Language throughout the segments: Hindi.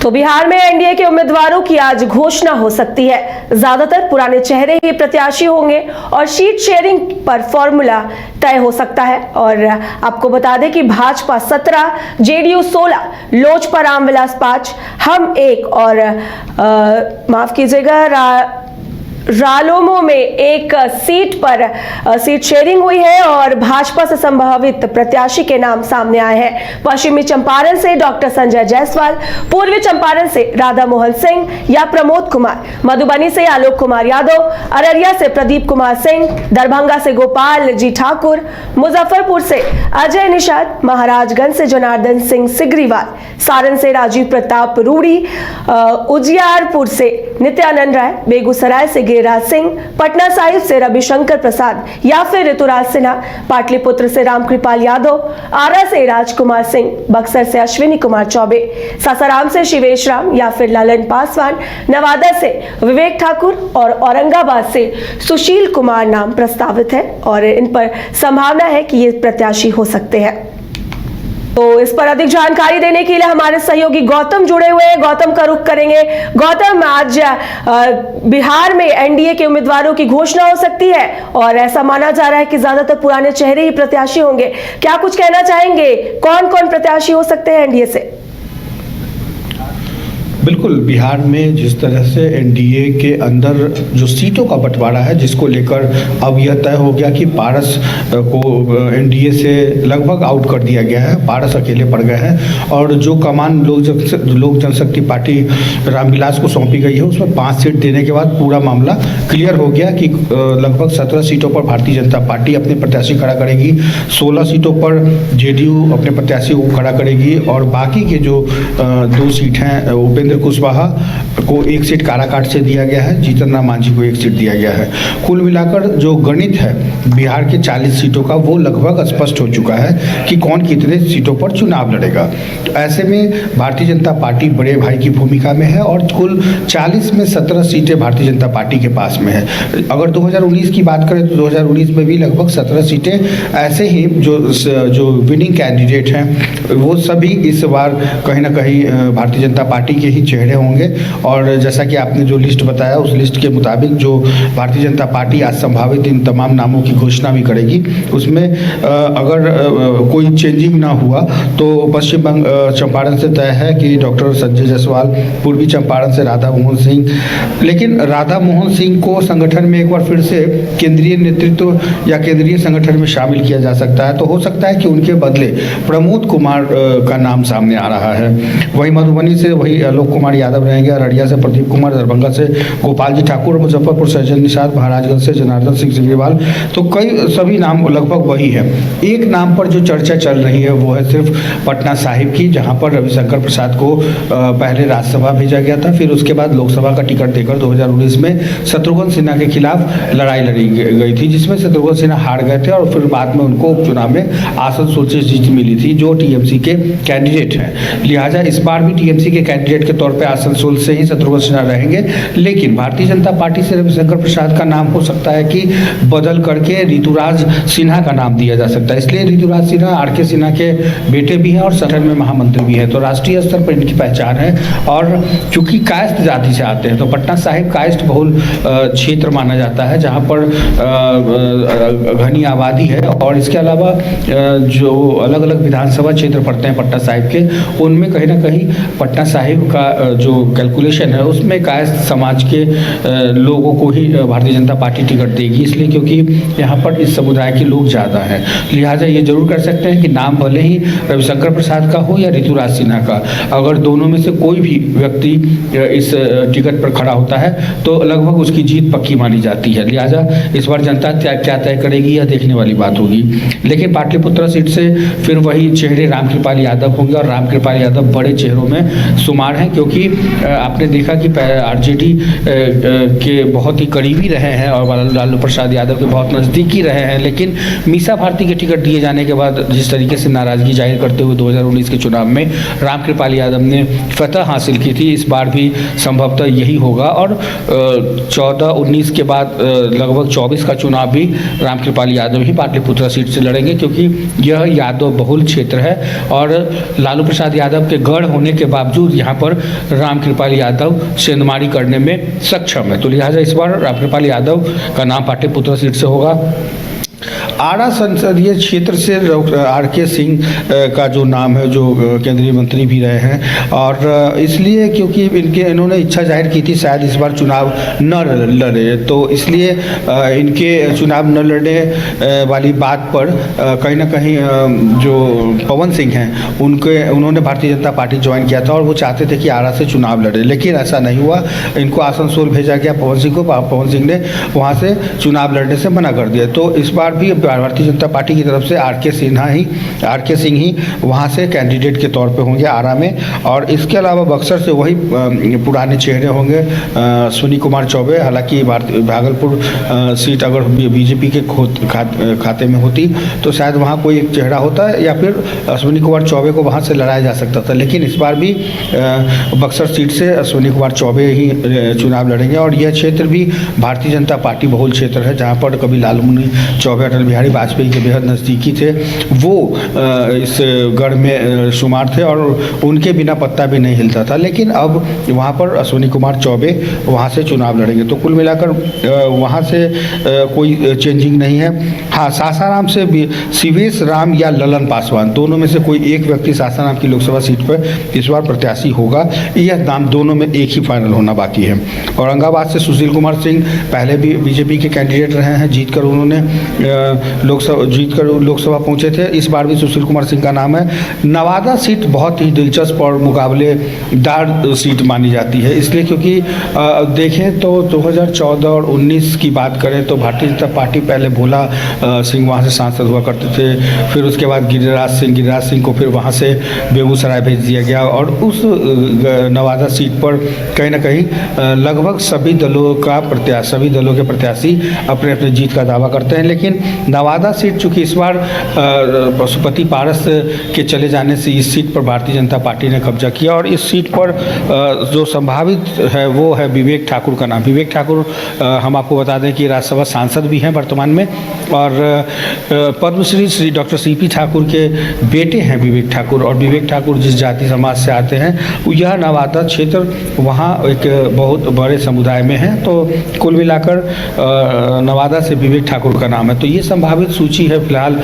तो बिहार में एनडीए के उम्मीदवारों की आज घोषणा हो सकती है। ज्यादातर पुराने चेहरे ही प्रत्याशी होंगे और सीट शेयरिंग पर फॉर्मूला तय हो सकता है। और आपको बता दें कि भाजपा 17, जेडीयू 16, लोजपा रामविलास 5, हम 1 और माफ कीजिएगा रालोमो में 1 सीट पर सीट शेयरिंग हुई है और भाजपा से संभावित प्रत्याशी के नाम सामने आए हैं। पश्चिमी चंपारण से डॉक्टर संजय जायसवाल, पूर्वी चंपारण से राधा मोहन सिंह या प्रमोद कुमार, मधुबनी से आलोक कुमार यादव, अररिया से प्रदीप कुमार सिंह, दरभंगा से गोपाल जी ठाकुर, मुजफ्फरपुर से अजय निषाद, महाराजगंज से जनार्दन सिंह सिग्रीवाल, सारण से राजीव प्रताप रूडी, उजियारपुर से नित्यानंद राय, बेगूसराय से गिरिराज सिंह, पटना साहिब से रविशंकर प्रसाद या फिर ऋतुराज सिन्हा, पाटलिपुत्र से रामकृपाल यादव, आरा से राजकुमार सिंह, बक्सर से अश्विनी कुमार चौबे, सासाराम से शिवेश राम या फिर ललन पासवान, नवादा से विवेक ठाकुर और औरंगाबाद से सुशील कुमार नाम प्रस्तावित है और इन पर संभावना है कि ये प्रत्याशी हो सकते हैं। तो इस पर अधिक जानकारी देने के लिए हमारे सहयोगी गौतम जुड़े हुए हैं। गौतम का रुख करेंगे। गौतम, आज बिहार में एनडीए के उम्मीदवारों की घोषणा हो सकती है और ऐसा माना जा रहा है कि ज्यादातर पुराने चेहरे ही प्रत्याशी होंगे। क्या कुछ कहना चाहेंगे, कौन कौन प्रत्याशी हो सकते हैं एनडीए से? बिल्कुल, बिहार में जिस तरह से एनडीए के अंदर जो सीटों का बंटवारा है, जिसको लेकर अब यह तय हो गया कि पारस को एनडीए से लगभग आउट कर दिया गया है, पारस अकेले पड़ गए हैं और जो कमान लोक जनशक्ति पार्टी रामविलास को सौंपी गई है उसमें 5 सीट देने के बाद पूरा मामला क्लियर हो गया कि लगभग 17 सीटों पर भारतीय जनता पार्टी अपने प्रत्याशी खड़ा करेगी, 16 सीटों पर जेडीयू अपने प्रत्याशी को खड़ा करेगी और बाकी के जो 2 सीट हैं उपेंद्र कुशवाहा को 1 सीट काराकाट से दिया गया है, जीतन राम मांझी को 1 सीट दिया गया है। कुल मिलाकर जो गणित है बिहार के 40 सीटों का वो लगभग स्पष्ट हो चुका है कि कौन कितने सीटों पर चुनाव लड़ेगा। तो ऐसे में भारतीय जनता पार्टी बड़े भाई की भूमिका में है और कुल 40 में 17 सीटें भारतीय जनता पार्टी के पास में है। अगर 2019 की बात करें तो 2019 में भी लगभग 17 सीटें ऐसे ही जो विनिंग कैंडिडेट हैं वो सभी इस बार कहीं ना कहीं भारतीय जनता पार्टी के ही चेहरे होंगे। और जैसा कि आपने जो लिस्ट बताया उस लिस्ट के मुताबिक जो भारतीय जनता पार्टी आज संभावित इन तमाम नामों की घोषणा भी करेगी, उसमें अगर कोई चेंजिंग ना हुआ तो पश्चिम चंपारण से तय है कि डॉक्टर संजय जायसवाल, पूर्वी चंपारण से राधा मोहन सिंह, लेकिन राधा मोहन सिंह को संगठन में एक बार फिर से केंद्रीय नेतृत्व या केंद्रीय संगठन में शामिल किया जा सकता है। तो हो सकता है कि उनके बदले प्रमोद कुमार का नाम सामने आ रहा है। वही मधुबनी से वही आलोक कुमार यादव रहेंगे, अररिया से प्रदीप कुमार, दरभंगा से गोपाल जी ठाकुर, मुजफ्फरपुर से अजय निषाद, महाराजगंज से जनार्दन सिंह सिग्रीवाल। तो सभी नाम लगभग वही है। एक नाम पर जो चर्चा चल रही है वो है सिर्फ पटना साहिब की, जहां पर रविशंकर प्रसाद को पहले राज्यसभा भेजा गया था, फिर उसके बाद लोकसभा का टिकट देकर 2019 में शत्रुघ्न सिन्हा के खिलाफ लड़ाई लड़ी गई थी, जिसमें शत्रुघ्न सिन्हा हार गए थे और फिर बाद में उनको उपचुनाव में आसनसोल से जीत मिली थी, जो टीएमसी के कैंडिडेट हैं। लिहाजा इस बार भी टीएमसी के कैंडिडेट के तौर पे आसनसोल से ही शत्रुघ्न सिन्हा रहेंगे, लेकिन भारतीय जनता पार्टी से रविशंकर प्रसाद का नाम हो सकता है कि बदल करके ऋतुराज सिन्हा का नाम दिया जा सकता है। इसलिए ऋतुराज सिन्हा आरके सिन्हा के बेटे भी हैं और संगठन में महामंत्री भी हैं, तो राष्ट्रीय स्तर पर इनकी पहचान है। और चूंकि कायस्थ जाति से आते हैं तो पटना साहिब कायस्थ बहुल क्षेत्र माना जाता है, जहाँ पर घनी आबादी है और इसके अलावा जो अलग अलग विधानसभा क्षेत्र पड़ते हैं पटना साहिब के, उनमें कहीं ना कहीं पटना साहिब का जो कैलकुलेशन है उसमें कायस्थ समाज के लोगों को ही भारतीय जनता पार्टी टिकट देगी, इसलिए क्योंकि यहाँ पर इस समुदाय के लोग ज़्यादा हैं। लिहाजा ये जरूर कर सकते हैं कि नाम भले ही रविशंकर प्रसाद का हो या ऋतुराज सिन्हा का, अगर दोनों में से कोई भी व्यक्ति इस टिकट पर खड़ा होता है तो लगभग उसकी जीत पक्की मानी जाती है। लिहाजा इस बार जनता क्या तय करेगी यह देखने वाली बात होगी। लेकिन पाटलिपुत्र सीट से फिर वही चेहरे रामकृपाल यादव होंगे और रामकृपाल यादव बड़े चेहरों में शुमार हैं, क्योंकि आपने देखा कि आरजेडी के बहुत ही करीबी रहे हैं और लालू प्रसाद यादव के बहुत नज़दीकी रहे हैं, लेकिन मीसा भारती के टिकट दिए जाने के बाद जिस तरीके से नाराजगी जाहिर करते हुए 2019 के चुनाव में रामकृपाल यादव ने फतह हासिल की थी, इस बार भी संभवतः यही होगा। और 14-19 के बाद लगभग 24 का चुनाव भी रामकृपाल यादव ही पाटलिपुत्र सीट से लड़ेंगे, क्योंकि यह यादव बहुल क्षेत्र है और लालू प्रसाद यादव के गढ़ होने के बावजूद यहाँ पर रामकृपाल यादव सेंधमारी करने में सक्षम है। तो लिहाजा इस बार रामकृपाल यादव का नाम पाटलिपुत्र सीट से होगा। आरा संसदीय क्षेत्र से RK सिंह का जो नाम है, जो केंद्रीय मंत्री भी रहे हैं, और इसलिए क्योंकि इन्होंने इच्छा जाहिर की थी शायद इस बार चुनाव न लड़े, तो इसलिए इनके चुनाव न लड़ने वाली बात पर कहीं ना कहीं जो पवन सिंह हैं उन्होंने भारतीय जनता पार्टी ज्वाइन किया था और वो चाहते थे कि आरा से चुनाव लड़े, लेकिन ऐसा नहीं हुआ। इनको आसनसोल भेजा गया पवन सिंह को, पवन सिंह ने वहाँ से चुनाव लड़ने से मना कर दिया। तो इस बार भी भारतीय जनता पार्टी की तरफ से RK सिंह ही वहाँ से कैंडिडेट के तौर पे होंगे आरा में। और इसके अलावा बक्सर से वही पुराने चेहरे होंगे अश्विनी कुमार चौबे। हालांकि भागलपुर सीट अगर बीजेपी के खाते में होती तो शायद वहाँ कोई एक चेहरा होता या फिर अश्विनी कुमार चौबे को वहाँ से लड़ाया जा सकता था, लेकिन इस बार भी बक्सर सीट से अश्विनी कुमार चौबे ही चुनाव लड़ेंगे। और यह क्षेत्र भी भारतीय जनता पार्टी बहुल क्षेत्र है, जहाँ पर कभी लालमुनि चौबे अटल बिहारी वाजपेयी के बेहद नज़दीकी थे, वो इस गढ़ में शुमार थे और उनके बिना पत्ता भी नहीं हिलता था। लेकिन अब वहाँ पर अश्विनी कुमार चौबे वहाँ से चुनाव लड़ेंगे। तो कुल मिलाकर वहाँ से कोई चेंजिंग नहीं है। हाँ, सासाराम से शिवेश राम या ललन पासवान, दोनों में से कोई एक व्यक्ति सासाराम की लोकसभा सीट पर इस बार प्रत्याशी होगा। यह नाम दोनों में एक ही फाइनल होना बाकी है। औरंगाबाद से सुशील कुमार सिंह पहले भी बीजेपी के कैंडिडेट रहे हैं, जीतकर लोकसभा पहुंचे थे। इस बार भी सुशील कुमार सिंह का नाम है। नवादा सीट बहुत ही दिलचस्प और मुकाबलेदार सीट मानी जाती है, इसलिए क्योंकि देखें तो 2014 और 19 की बात करें तो भारतीय जनता पार्टी पहले भोला सिंह वहां से सांसद हुआ करते थे, फिर उसके बाद गिरिराज सिंह को फिर वहां से बेगूसराय भेज दिया गया और उस नवादा सीट पर कहीं ना कहीं लगभग सभी दलों के प्रत्याशी अपने अपने जीत का दावा करते हैं। लेकिन नवादा सीट चूंकि इस बार पशुपति पारस के चले जाने से इस सीट पर भारतीय जनता पार्टी ने कब्जा किया और इस सीट पर जो संभावित है वो है विवेक ठाकुर का नाम। विवेक ठाकुर हम आपको बता दें कि राज्यसभा सांसद भी हैं वर्तमान में और पद्मश्री श्री डॉक्टर CP ठाकुर के बेटे हैं विवेक ठाकुर। और विवेक ठाकुर जिस जाति समाज से आते हैं यह नवादा क्षेत्र वहाँ एक बहुत बड़े समुदाय में है। तो कुल मिलाकर नवादा से विवेक ठाकुर का नाम है। तो ये संभावित सूची है फिलहाल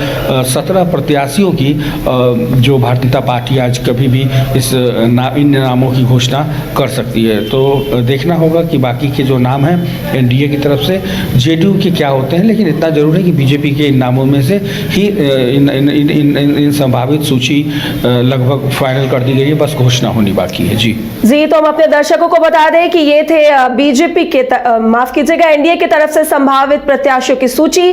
17 प्रत्याशियों की, जो भारतीय जनता पार्टी आज कभी भी इन नामों की घोषणा कर सकती है। तो देखना होगा कि बाकी के जो नाम हैं NDA की तरफ से JDU के क्या होते हैं, लेकिन इतना जरूर है कि बीजेपी के इन नामों में से ही इन संभावित सूची लगभग फाइनल कर दी गई है, बस घोषणा होनी बाकी है। जी, तो हम अपने दर्शकों को बता दें कि ये थे बीजेपी के NDA की तरफ से संभावित प्रत्याशियों की सूची।